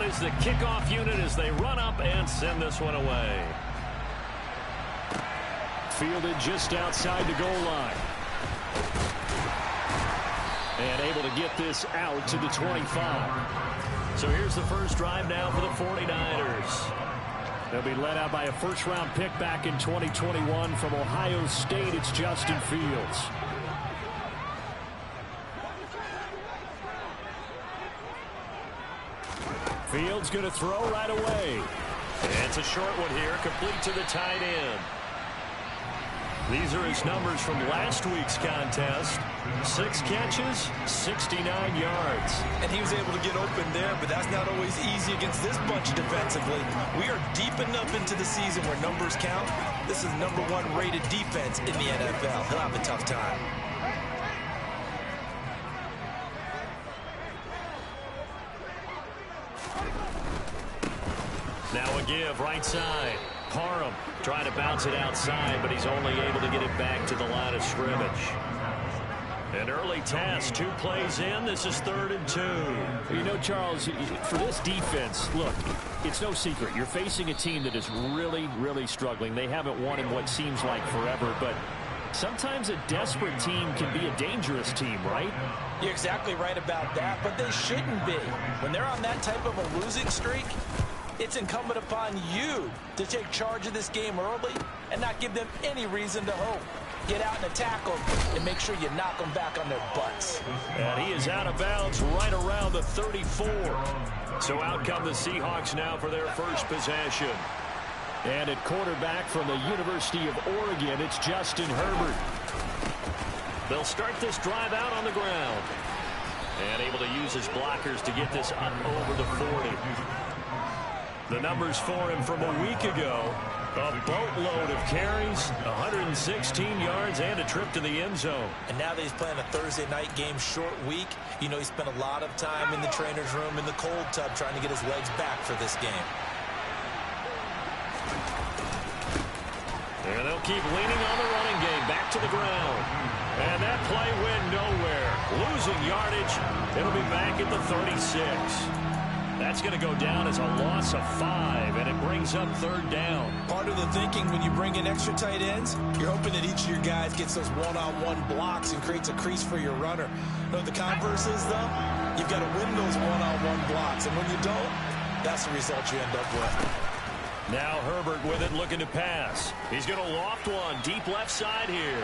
is the kickoff unit as they run up and send this one away. Fielded just outside the goal line. And able to get this out to the 25. So here's the first drive now for the 49ers. They'll be led out by a first-round pick back in 2021 from Ohio State. It's Justin Fields. Fields going to throw right away. It's a short one here, complete to the tight end. These are his numbers from last week's contest. 6 catches, 69 yards. And he was able to get open there, but that's not always easy against this bunch defensively. We are deep enough into the season where numbers count. This is #1 rated defense in the NFL. He'll have a tough time. Now a give right side. Parham trying to bounce it outside, but he's only able to get it back to the line of scrimmage. An early task, 2 plays in. This is 3rd and 2. You know, Charles, for this defense, look, it's no secret. You're facing a team that is really, really struggling. They haven't won in what seems like forever, but sometimes a desperate team can be a dangerous team, right? You're exactly right about that, but they shouldn't be. When they're on that type of a losing streak, it's incumbent upon you to take charge of this game early and not give them any reason to hope. Get out and attack them and make sure you knock them back on their butts. And he is out of bounds right around the 34. So out come the Seahawks now for their first possession. And at quarterback from the University of Oregon, it's Justin Herbert. They'll start this drive out on the ground. And able to use his blockers to get this up over the 40. The numbers for him from a week ago. A boatload of carries, 116 yards, and a trip to the end zone. And now that he's playing a Thursday night game short week, you know he spent a lot of time in the trainer's room in the cold tub trying to get his legs back for this game. And they'll keep leaning on the running game. Back to the ground. And that play went nowhere. Losing yardage. It'll be back at the 36. That's going to go down as a loss of 5, and it brings up 3rd down. Part of the thinking when you bring in extra tight ends, you're hoping that each of your guys gets those one-on-one blocks and creates a crease for your runner. You know what the converse is, though? You've got to win those one-on-one blocks, and when you don't, that's the result you end up with. Now Herbert with it, looking to pass. He's going to loft one deep left side here.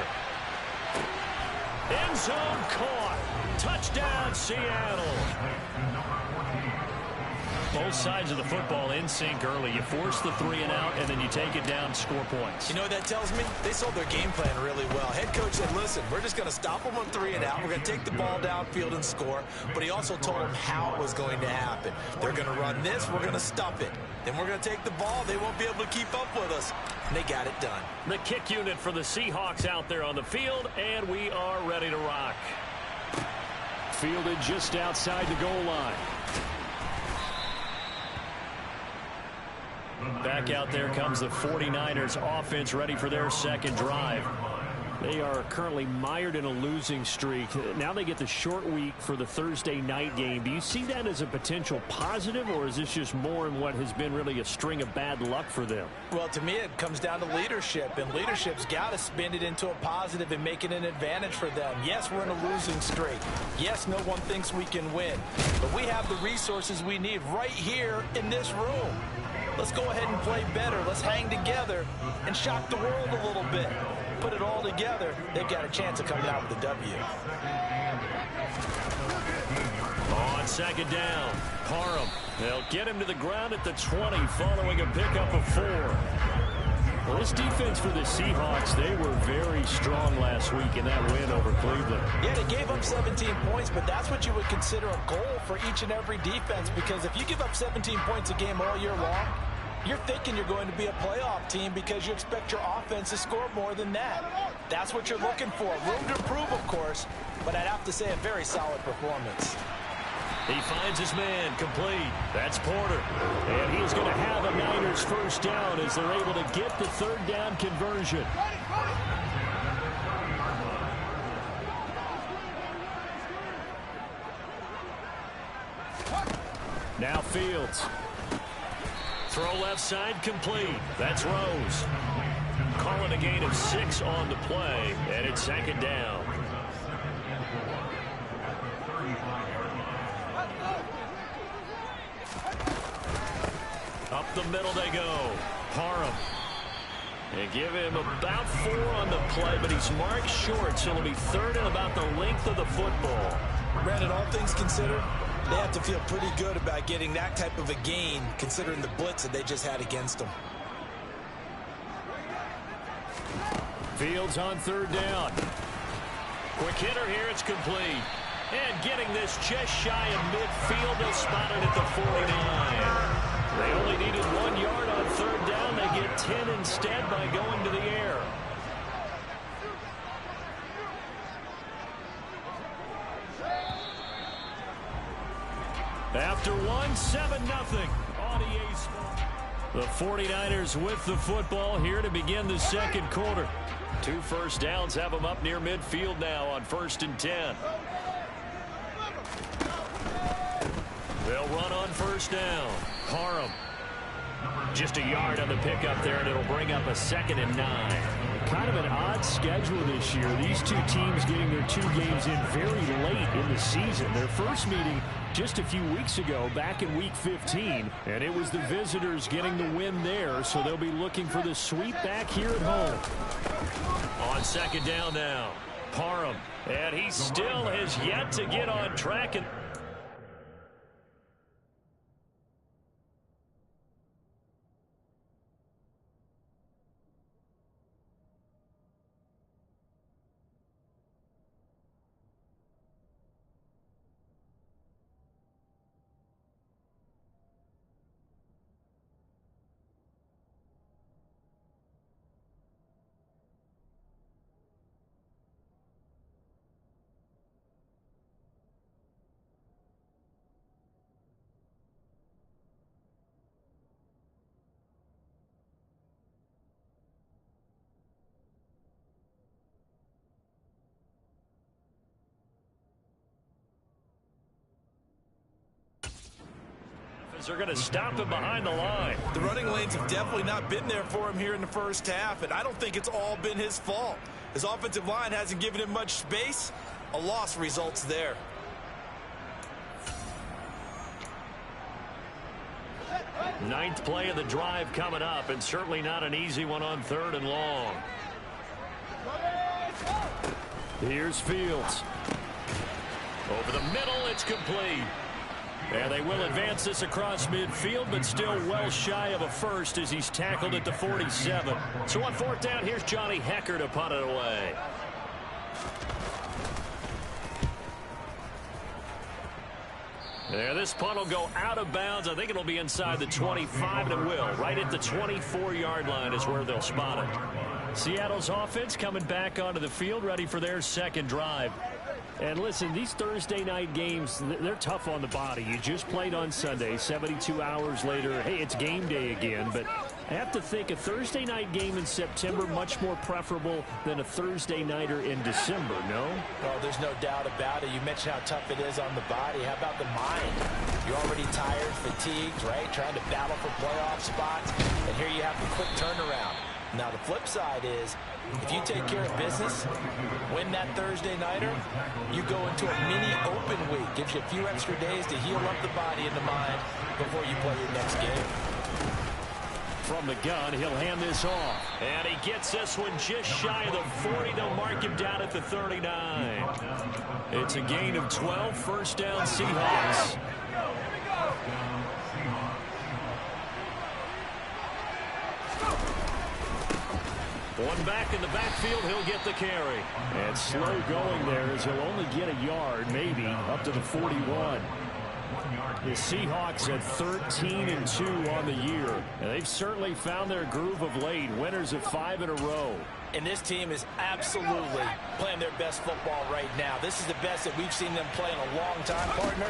End zone caught. Touchdown, Seattle. Both sides of the football in sync early. You force the 3 and out, and then you take it down, score points. You know what that tells me? They sold their game plan really well. Head coach said, listen, we're just going to stop them on 3 and out. We're going to take the ball downfield and score. But he also told them how it was going to happen. They're going to run this. We're going to stop it. Then we're going to take the ball. They won't be able to keep up with us. And they got it done. The kick unit for the Seahawks out there on the field, and we are ready to rock. Fielded just outside the goal line. Back out there comes the 49ers offense, ready for their second drive. They are currently mired in a losing streak. Now they get the short week for the Thursday night game. Do you see that as a potential positive, or is this just more in what has been really a string of bad luck for them? Well, to me, it comes down to leadership, and leadership's got to spin it into a positive and make it an advantage for them. Yes, we're in a losing streak. Yes, no one thinks we can win, but we have the resources we need right here in this room. Let's go ahead and play better. Let's hang together and shock the world a little bit. Put it all together, they've got a chance of coming out with a W. On second down, Parham. They'll get him to the ground at the 20 following a pickup of 4. Well, this defense for the Seahawks, they were very strong last week in that win over Cleveland. Yeah, they gave up 17 points, but that's what you would consider a goal for each and every defense, because if you give up 17 points a game all year long, you're thinking you're going to be a playoff team because you expect your offense to score more than that. That's what you're looking for. Room to improve, of course, but I'd have to say a very solid performance. He finds his man complete. That's Porter. And he's going to have a Niners first down as they're able to get the 3rd down conversion. Now Fields. Throw left side complete. That's Rose. Calling a gain of 6 on the play, and it's second down. Up the middle they go. Parham. They give him about 4 on the play, but he's marked short, so it'll be third and about the length of the football. Brandon, all things considered, they have to feel pretty good about getting that type of a gain, considering the blitz that they just had against them. Fields on third down. Quick hitter here, it's complete. And getting this just shy of midfield, they'll spot it at the 49. They only needed 1 yard on third down. They get 10 instead by going to the air. After 7-0. The 49ers with the football here to begin the second quarter. 2 first downs have them up near midfield now on 1st and 10. They'll run on first down. Parham. Just a yard on the pickup there, and it'll bring up a 2nd and 9. Kind of an odd schedule this year. These two teams getting their 2 games in very late in the season. Their first meeting just a few weeks ago, back in Week 15, and it was the visitors getting the win there, so they'll be looking for the sweep back here at home. On 2nd down now, Parham, and he still has yet to get on track. And are going to stop him behind the line. The running lanes have definitely not been there for him here in the first half, and I don't think it's all been his fault. His offensive line hasn't given him much space. A loss results there. Ninth play of the drive coming up, and certainly not an easy one on 3rd and long. Here's Fields. Over the middle, it's complete. And they will advance this across midfield, but still well shy of a first as he's tackled at the 47. So on 4th down, here's Johnny Hekker to punt it away. Yeah, this punt will go out of bounds. I think it'll be inside the 25, and it will. Right at the 24-yard line is where they'll spot it. Seattle's offense coming back onto the field, ready for their second drive. And listen, these Thursday night games, they're tough on the body. You just played on Sunday, 72 hours later. Hey, it's game day again. But I have to think a Thursday night game in September much more preferable than a Thursday nighter in December, no? Oh, there's no doubt about it. You mentioned how tough it is on the body. How about the mind? You're already tired, fatigued, right? Trying to battle for playoff spots. And here you have the quick turnaround. Now, the flip side is, if you take care of business, win that Thursday nighter, you go into a mini open week. Gives you a few extra days to heal up the body and the mind before you play your next game. From the gun, he'll hand this off. And he gets this one just shy of the 40. They'll mark him down at the 39. It's a gain of 12. First down, Seahawks. One back in the backfield, he'll get the carry. And slow going there as he'll only get a yard, maybe, up to the 41. The Seahawks at 13-2 on the year. And they've certainly found their groove of late. Winners of 5 in a row. And this team is absolutely playing their best football right now. This is the best that we've seen them play in a long time, partner.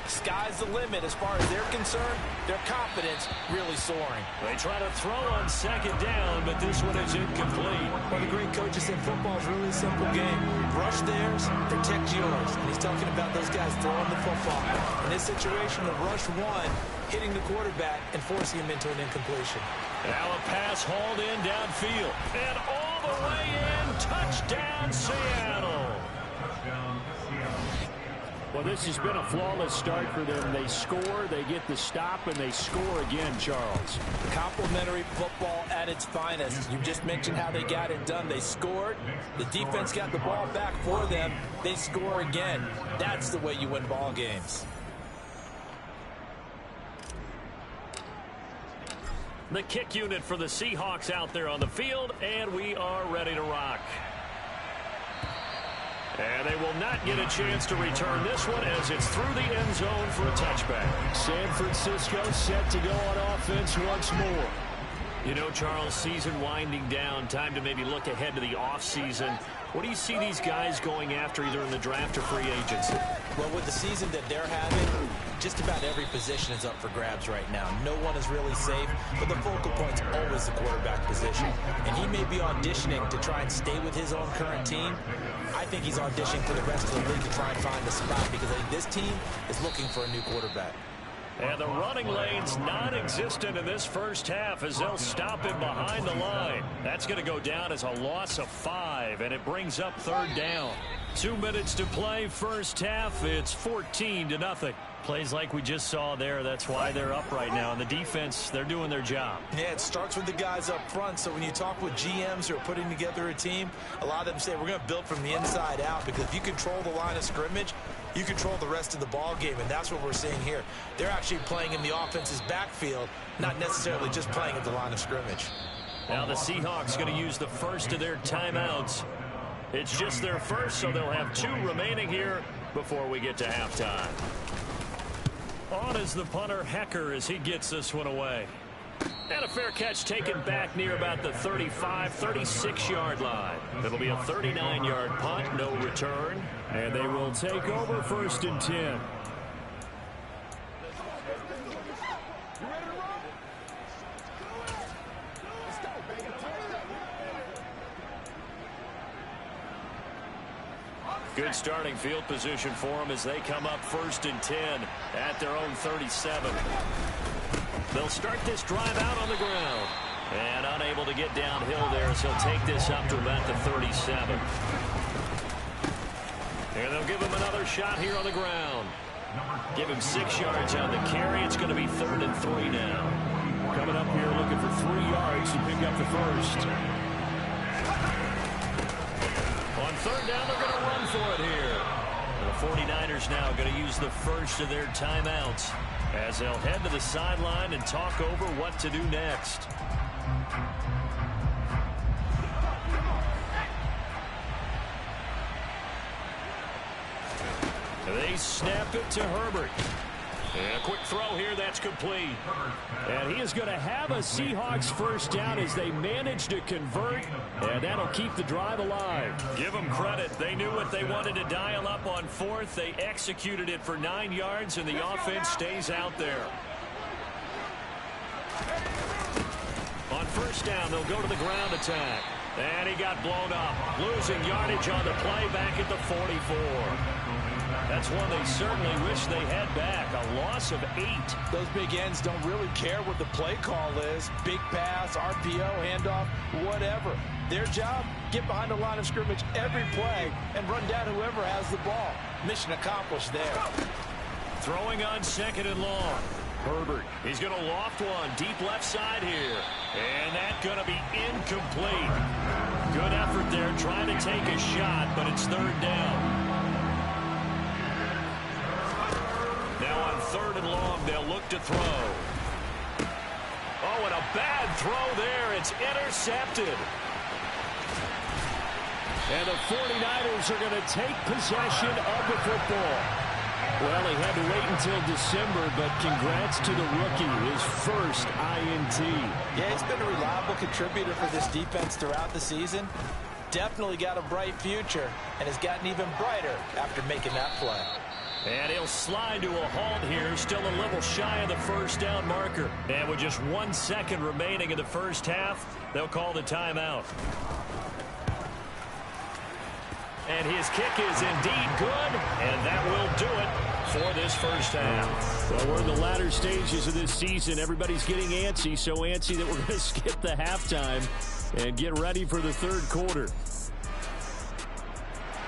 Sky's the limit as far as they're concerned. Their confidence really soaring. They try to throw on second down, but this one is incomplete. One of the great coaches said football is really a simple game. Rush theirs, protect yours. And he's talking about those guys throwing the football. In this situation, the rush one, hitting the quarterback and forcing him into an incompletion. Now a pass hauled in downfield. And all the way in, touchdown Seattle. Well, this has been a flawless start for them. They score, they get the stop, and they score again, Charles. Complimentary football at its finest. You just mentioned how they got it done. They scored. The defense got the ball back for them. They score again. That's the way you win ball games. The kick unit for the Seahawks out there on the field, and we are ready to rock. And they will not get a chance to return this one as it's through the end zone for a touchback. San Francisco set to go on offense once more. You know, Charles, season winding down, time to maybe look ahead to the offseason. What do you see these guys going after either in the draft or free agency? Well, with the season that they're having, just about every position is up for grabs right now. No one is really safe, but the focal point's always the quarterback position. And he may be auditioning to try and stay with his own current team. I think he's auditioning for the rest of the league to try and find a spot because I think this team is looking for a new quarterback. And the running lane's non-existent in this first half as they'll stop him behind the line. That's going to go down as a loss of 5, and it brings up third down. 2 minutes to play first half. It's 14-0. Plays like we just saw there. That's why they're up right now. And the defense, they're doing their job. Yeah, it starts with the guys up front. So when you talk with GMs who are putting together a team, a lot of them say we're going to build from the inside out because if you control the line of scrimmage, you control the rest of the ball game, and that's what we're seeing here. They're actually playing in the offense's backfield, not necessarily just playing at the line of scrimmage. Now the Seahawks going to use the first of their timeouts. It's just their first, so they'll have 2 remaining here before we get to halftime. On is the punter, Hecker, as he gets this one away. And a fair catch taken back near about the 35, 36-yard line. It'll be a 39-yard punt, no return. And they will take over 1st and 10. Good starting field position for them as they come up 1st and 10 at their own 37. They'll start this drive out on the ground. And unable to get downhill there, so he'll take this up to about the 37. And they'll give him another shot here on the ground. Give him 6 yards on the carry. It's going to be 3rd and 3 now. Coming up here looking for 3 yards to pick up the first. On 3rd down, they're going to run for it here. The 49ers now going to use the first of their timeouts as they'll head to the sideline and talk over what to do next. They snap it to Herbert. And a quick throw here, that's complete. And he is going to have a Seahawks first down as they manage to convert, and that'll keep the drive alive. Give them credit. They knew what they wanted to dial up on 4th. They executed it for 9 yards, and the offense stays out there. On 1st down, they'll go to the ground attack. And he got blown up. Losing yardage on the play back at the 44. That's one they certainly wish they had back. A loss of 8. Those big ends don't really care what the play call is. Big pass, RPO, handoff, whatever. Their job, get behind the line of scrimmage every play and run down whoever has the ball. Mission accomplished there. Throwing on 2nd and long. Herbert, he's going to loft one deep left side here. And that's going to be incomplete. Good effort there trying to take a shot, but it's 3rd down. Now on 3rd and long, they'll look to throw. Oh, and a bad throw there. It's intercepted. And the 49ers are going to take possession of the football. Well, he had to wait until December, but congrats to the rookie, his first INT. Yeah, he's been a reliable contributor for this defense throughout the season. Definitely got a bright future and has gotten even brighter after making that play. And he'll slide to a halt here, still a little shy of the first down marker. And with just 1 second remaining in the first half, they'll call the timeout. And his kick is indeed good, and that will do it for this first half. Well, we're in the latter stages of this season. Everybody's getting antsy, so antsy that we're going to skip the halftime and get ready for the third quarter.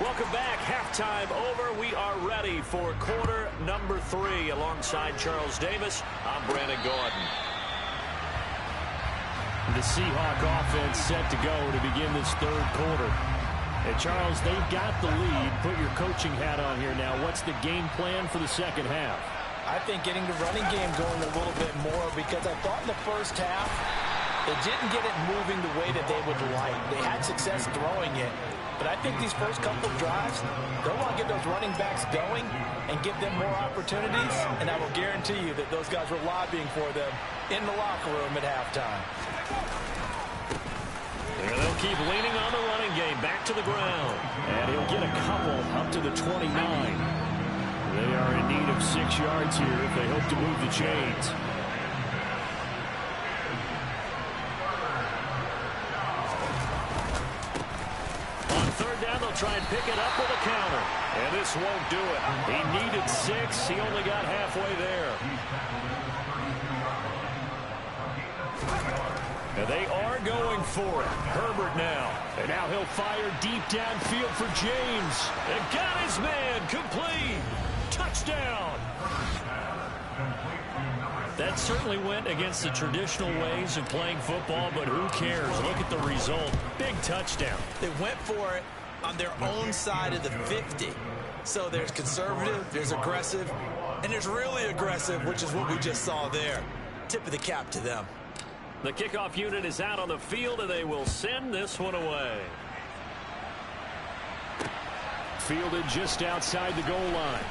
Welcome back. Halftime over. We are ready for quarter number 3. Alongside Charles Davis, I'm Brandon Gaudin. The Seahawk offense set to go to begin this third quarter. And Charles, they've got the lead. Put your coaching hat on here now. What's the game plan for the second half? I think getting the running game going a little bit more, because I thought in the first half they didn't get it moving the way that they would like. They had success throwing it. But I think these first couple of drives, they'll want to get those running backs going and give them more opportunities. And I will guarantee you that those guys were lobbying for them in the locker room at halftime. There they'll keep leaning on the running game. Back to the ground. And he'll get a couple up to the 29. They are in need of 6 yards here if they hope to move the chains. On third down, they'll try and pick it up with a counter. And this won't do it. He needed 6. He only got halfway there. And they are going for it. Herbert now. And now he'll fire deep downfield for James. And got his man. Complete. Touchdown. That certainly went against the traditional ways of playing football, but who cares? Look at the result. Big touchdown. They went for it on their own side of the 50. So there's conservative, there's aggressive, and there's really aggressive, which is what we just saw there. Tip of the cap to them. The kickoff unit is out on the field, and they will send this one away. Fielded just outside the goal line.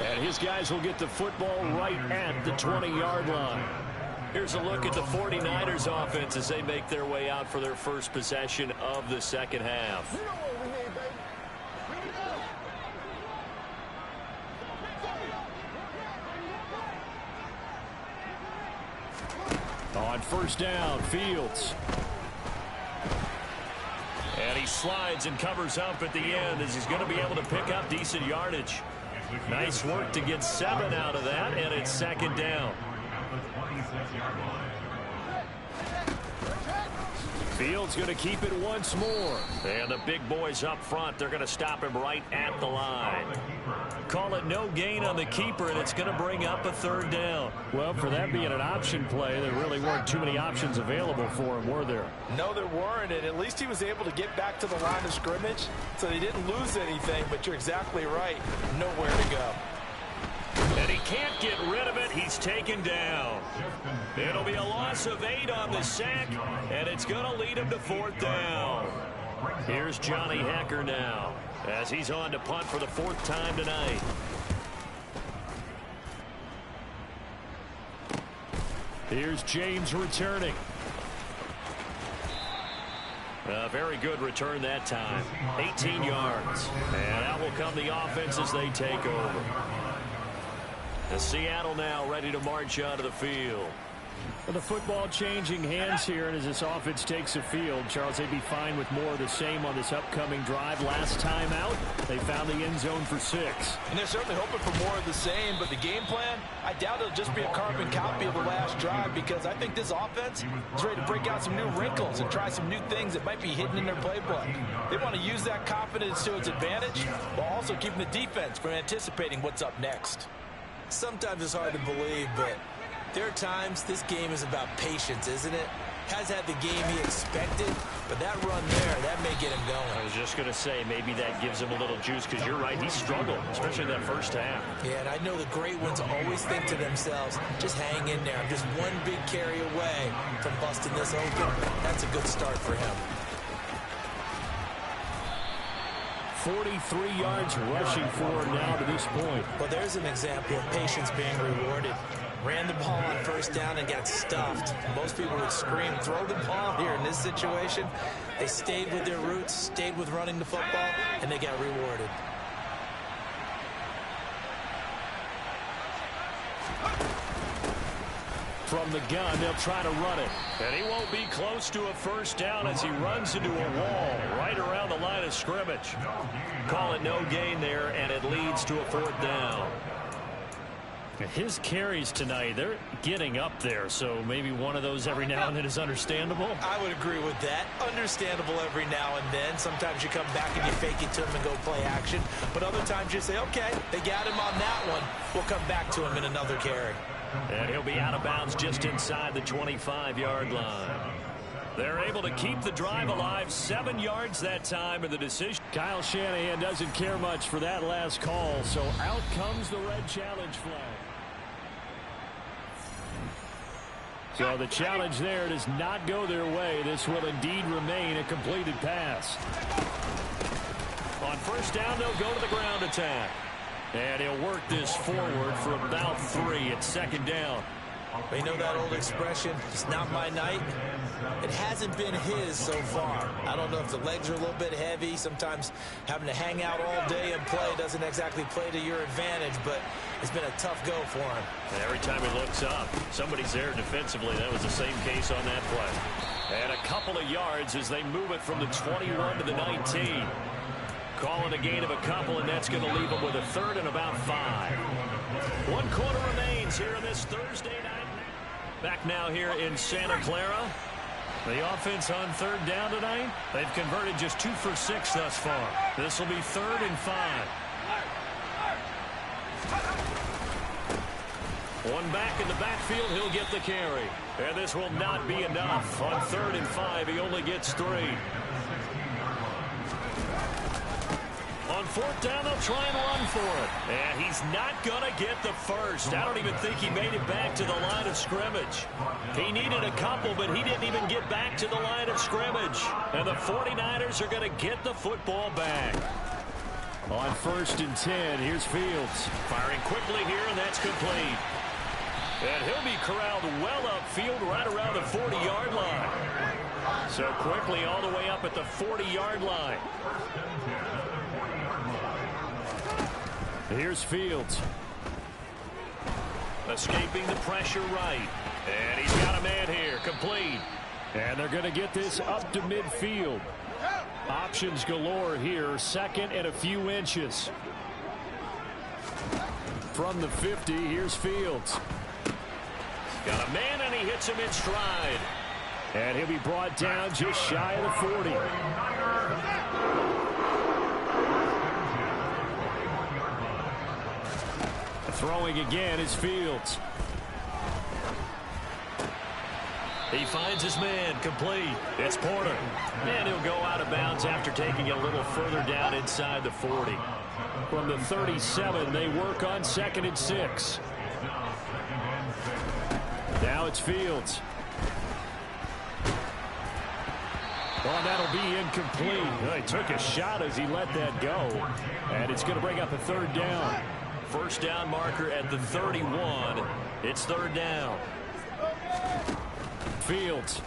And his guys will get the football right at the 20-yard line. Here's a look at the 49ers offense as they make their way out for their first possession of the second half. On first down, Fields. And he slides and covers up at the end as he's going to be able to pick up decent yardage. Nice work to get 7 out of that, and it's second down. Fields going to keep it once more. And the big boys up front, they're going to stop him right at the line. Call it no gain on the keeper, and it's going to bring up a third down. Well, for that being an option play, there really weren't too many options available for him, were there? No, there weren't, and at least he was able to get back to the line of scrimmage, so they didn't lose anything, but you're exactly right. Nowhere to go. And he can't get rid of it. He's taken down. It'll be a loss of 8 on the sack, and it's going to lead him to fourth down. Here's Johnny Hekker now as he's on to punt for the 4th time tonight. Here's James returning. A very good return that time. 18 yards. And out will come the offense as they take over. The Seattle now ready to march onto the field. Well, the football changing hands here, and as this offense takes the field, Charles, they'd be fine with more of the same on this upcoming drive. Last time out, they found the end zone for 6. And they're certainly hoping for more of the same, but the game plan, I doubt it'll just be a carbon copy of the last drive, because I think this offense is ready to break out some new wrinkles and try some new things that might be hidden in their playbook. They want to use that confidence to its advantage while also keeping the defense from anticipating what's up next. Sometimes it's hard to believe, but there are times this game is about patience, isn't it? Has had the game he expected, but that run there, that may get him going. I was just going to say, maybe that gives him a little juice, because you're right, he struggled, especially in that first half. Yeah, and I know the great ones always think to themselves, just hang in there. I'm just one big carry away from busting this open. That's a good start for him. 43 yards rushing for now to this point. Well, there's an example of patience being rewarded. Ran the ball on first down and got stuffed. Most people would scream, throw the ball here. In this situation, they stayed with their roots, stayed with running the football, and they got rewarded. From the gun, they'll try to run it. And he won't be close to a first down as he runs into a wall right around the line of scrimmage. Call it no gain there, and it leads to a 4th down. His carries tonight, they're getting up there, so maybe one of those every now and then is understandable. I would agree with that. Understandable every now and then. Sometimes you come back and you fake it to him and go play action. But other times you say, okay, they got him on that one. We'll come back to him in another carry. And he'll be out of bounds just inside the 25-yard line. They're able to keep the drive alive. 7 yards that time of the decision. Kyle Shanahan doesn't care much for that last call, so out comes the red challenge flag. So the challenge there does not go their way. This will indeed remain a completed pass. On first down, they'll go to the ground attack. And he'll work this forward for about 3 at 2nd down. You know that old expression, it's not my night? It hasn't been his so far. I don't know if the legs are a little bit heavy. Sometimes having to hang out all day and play doesn't exactly play to your advantage, but it's been a tough go for him. And every time he looks up, somebody's there defensively. That was the same case on that play. And a couple of yards as they move it from the 21 to the 19. Calling a gain of a couple, and that's going to leave them with a 3rd and about 5. 1 quarter remains here in this Thursday night. Back now here in Santa Clara. The offense on 3rd down tonight. They've converted just 2 for 6 thus far. This will be 3rd and 5. One back in the backfield, he'll get the carry. And this will not be enough. On 3rd and 5, he only gets 3. On 4th down, they'll try and run for it. And he's not going to get the first. I don't even think he made it back to the line of scrimmage. He needed a couple, but he didn't even get back to the line of scrimmage. And the 49ers are going to get the football back. On 1st and 10, here's Fields. Firing quickly here, and that's complete. And he'll be corralled well upfield right around the 40-yard line. So quickly all the way up at the 40-yard line. Here's Fields. Escaping the pressure right. And he's got a man here. Complete. And they're going to get this up to midfield. Options galore here. 2nd and a few inches. From the 50, here's Fields. Got a man, and he hits him in stride. And he'll be brought down just shy of the 40. Throwing again is Fields. He finds his man. Complete. It's Porter. And he'll go out of bounds after taking it a little further down inside the 40. From the 37, they work on 2nd and 6. Now it's Fields. Well, that'll be incomplete. Well, he took a shot as he let that go. And it's going to bring up a 3rd down. First down marker at the 31. It's 3rd down. Fields.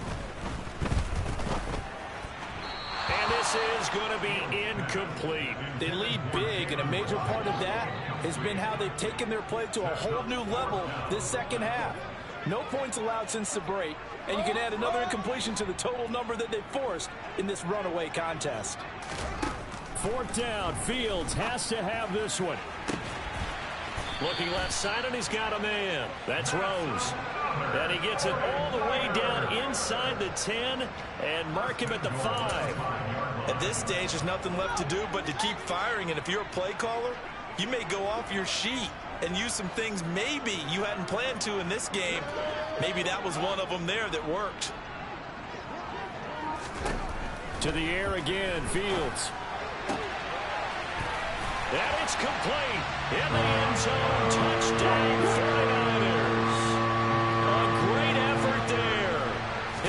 And this is going to be incomplete. They lead big, and a major part of that has been how they've taken their play to a whole new level this 2nd half. No points allowed since the break, and you can add another incompletion to the total number that they forced in this runaway contest. 4th down. Fields has to have this one. Looking left side, and he's got a man. That's Rose. And he gets it all the way down inside the 10 and mark him at the 5. At this stage, there's nothing left to do but to keep firing. And if you're a play caller, you may go off your sheet and use some things maybe you hadn't planned to in this game. Maybe that was one of them there that worked. To the air again, Fields. And it's complete. In the end zone, touchdown 49ers. A great effort there.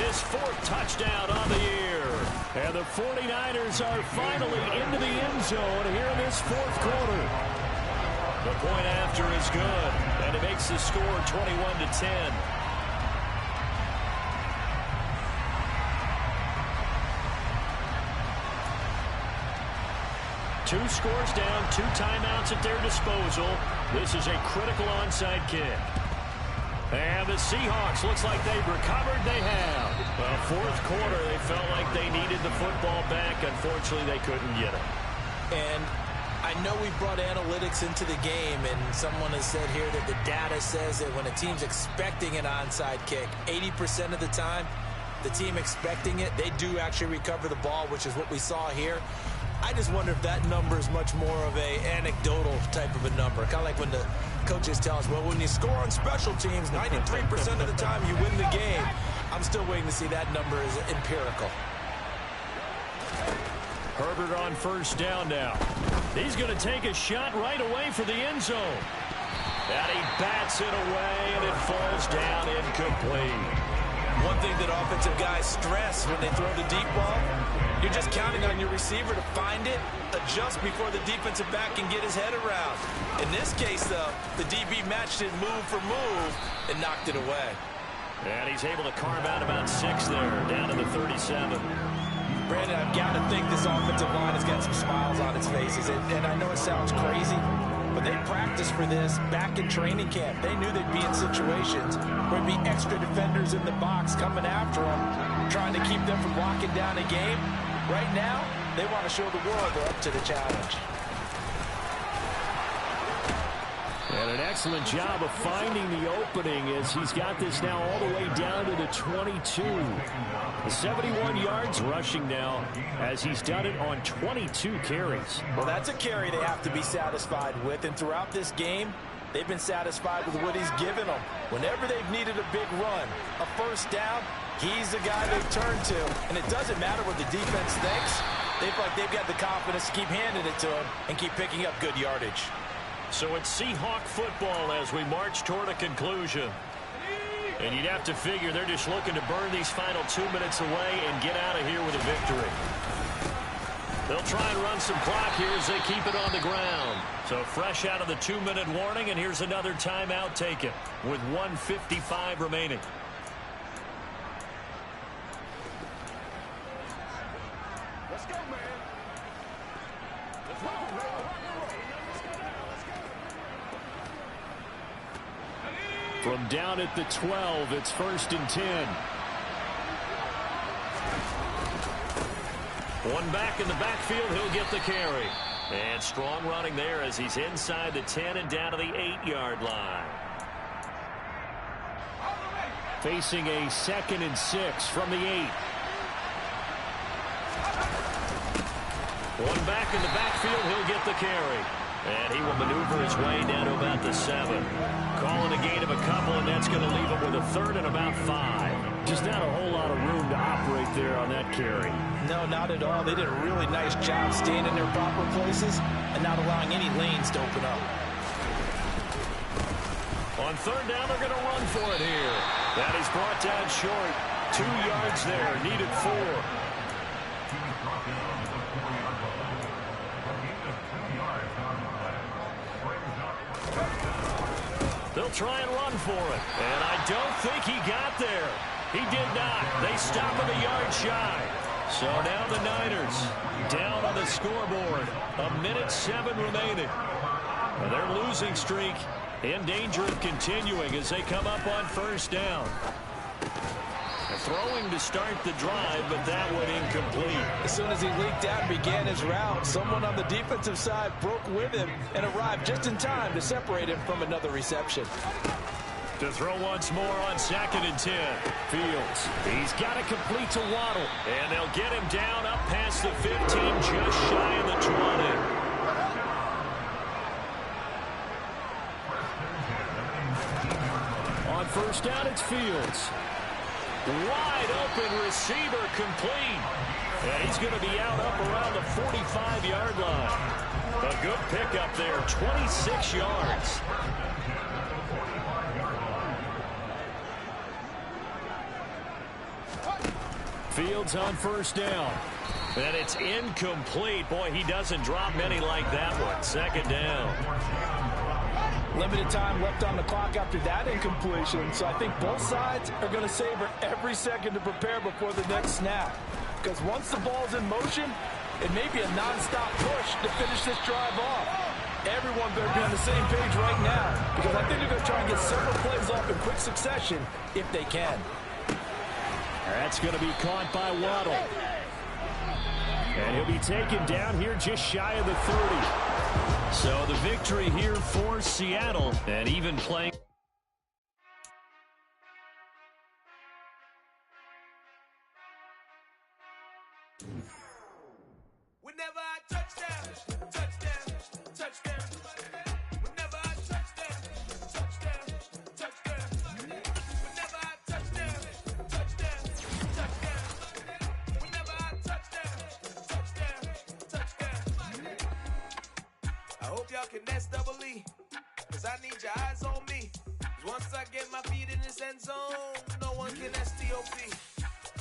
His 4th touchdown on the year. And the 49ers are finally into the end zone here in this 4th quarter. The point after is good, and it makes the score 21-10. Two scores down, 2 timeouts at their disposal. This is a critical onside kick. And the Seahawks, looks like they've recovered. They have. Well, fourth quarter, they felt like they needed the football back. Unfortunately, they couldn't get it. And I know we brought analytics into the game, and someone has said here that the data says that when a team's expecting an onside kick, 80% of the time, the team expecting it, they do actually recover the ball, which is what we saw here. I just wonder if that number is much more of a anecdotal type of a number. Kind of like when the coaches tell us, well, when you score on special teams, 93% of the time you win the game. I'm still waiting to see that number is empirical. Herbert on first down now. He's going to take a shot right away for the end zone. And he bats it away, and it falls down incomplete. One thing that offensive guys stress when they throw the deep ball, you're just counting on your receiver to find it, adjust before the defensive back can get his head around. In this case, though, the DB matched it move for move and knocked it away. And he's able to carve out about 6 there, down to the 37. Brandon, I've got to think this offensive line has got some smiles on its faces. And I know it sounds crazy, but they practiced for this back in training camp. They knew they'd be in situations where there'd be extra defenders in the box coming after them, trying to keep them from locking down a game. Right now, they want to show the world they're up to the challenge. And an excellent job of finding the opening as he's got this now all the way down to the 22. The 71 yards rushing now as he's done it on 22 carries. Well, that's a carry they have to be satisfied with. And throughout this game, they've been satisfied with what he's given them. Whenever they've needed a big run, a first down, he's the guy they've turned to. And it doesn't matter what the defense thinks. They feel like they've got the confidence to keep handing it to him and keep picking up good yardage. So it's Seahawk football as we march toward a conclusion. And you'd have to figure they're just looking to burn these final 2 minutes away and get out of here with a victory. They'll try and run some clock here as they keep it on the ground. So fresh out of the 2-minute warning, and here's another timeout taken with 1:55 remaining. Let's go, man. Let's roll. From down at the 12, it's 1st and 10. One back in the backfield, he'll get the carry. And strong running there as he's inside the 10 and down to the 8-yard line. Facing a 2nd and 6 from the 8. One back in the backfield, he'll get the carry. And he will maneuver his way down to about the 7. Calling a gain of a couple, and that's going to leave him with a 3rd and about 5. Just not a whole lot of room to operate there on that carry. No, not at all. They did a really nice job staying in their proper places and not allowing any lanes to open up. On 3rd down, they're going to run for it here. That is brought down short. 2 yards there, needed 4. They'll try and run for it. And I don't think he got there. He did not. They stop him a yard shy. So now the Niners down on the scoreboard. 1:07 remaining. And their losing streak in danger of continuing as they come up on 1st down. Throwing to start the drive, but that one incomplete. As soon as he leaked out and began his route, someone on the defensive side broke with him and arrived just in time to separate him from another reception. To throw once more on 2nd and 10. Fields. He's got to complete to Waddle. And they'll get him down up past the 15, just shy of the 20. On 1st down, it's Fields. Wide open receiver complete. And he's going to be out up around the 45-yard line. A good pickup there, 26 yards. Fields on 1st down. And it's incomplete. Boy, he doesn't drop many like that one. 2nd down. Limited time left on the clock after that incompletion, so I think both sides are going to savor every second to prepare before the next snap. Because once the ball's in motion, it may be a nonstop push to finish this drive off. Everyone better be on the same page right now, because I think they're going to try and get several plays off in quick succession if they can. That's going to be caught by Waddle. And he'll be taken down here just shy of the 30. So the victory here for Seattle, and even playing. Whenever I touchdown, touchdown, touchdown. Whenever I touchdown, touchdown, touchdown. Whenever I touchdown, touchdown, touchdown. Whenever I touchdown, touchdown, touchdown. I hope y'all can nest double E, 'cause I need your eyes on me. 'Cause once I get my feet in this end zone, no one can STOP.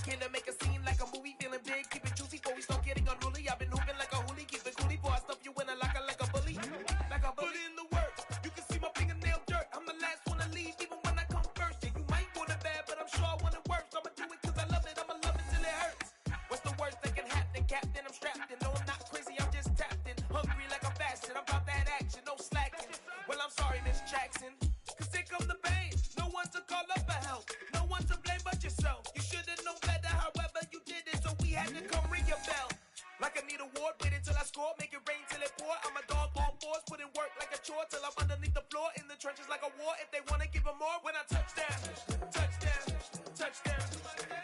Can I make a scene like a movie, feeling big, keep it juicy before we start getting unruly. I've been hooping like a hoolie, keep it coolie before I stuff you in a locker like a bully. Like a bully in the work, you can see my fingernail dirt. I'm the last one to leave, even when I come first. Yeah, you might want it bad, but I'm sure I want it worse. I'ma do it 'cause I love it, I'ma love it till it hurts. What's the worst that can happen, Captain? I'm strapped in, no I'm not crazy, I'm just tapped in. Hungry like I'm fasting, I'm about that action, no slacking. Well, I'm sorry, Miss Jackson, 'cause here come the pain. No one to call up for help, no one to blame but yourself. You should've known better, however you did it, so we had to come ring your bell. Like I need a ward, wait until I score, make it rain till it pour. I'm a dog on fours, put in work like a chore till I'm underneath the floor, in the trenches like a war. If they wanna give them more, when I touchdown, touchdown, touchdown.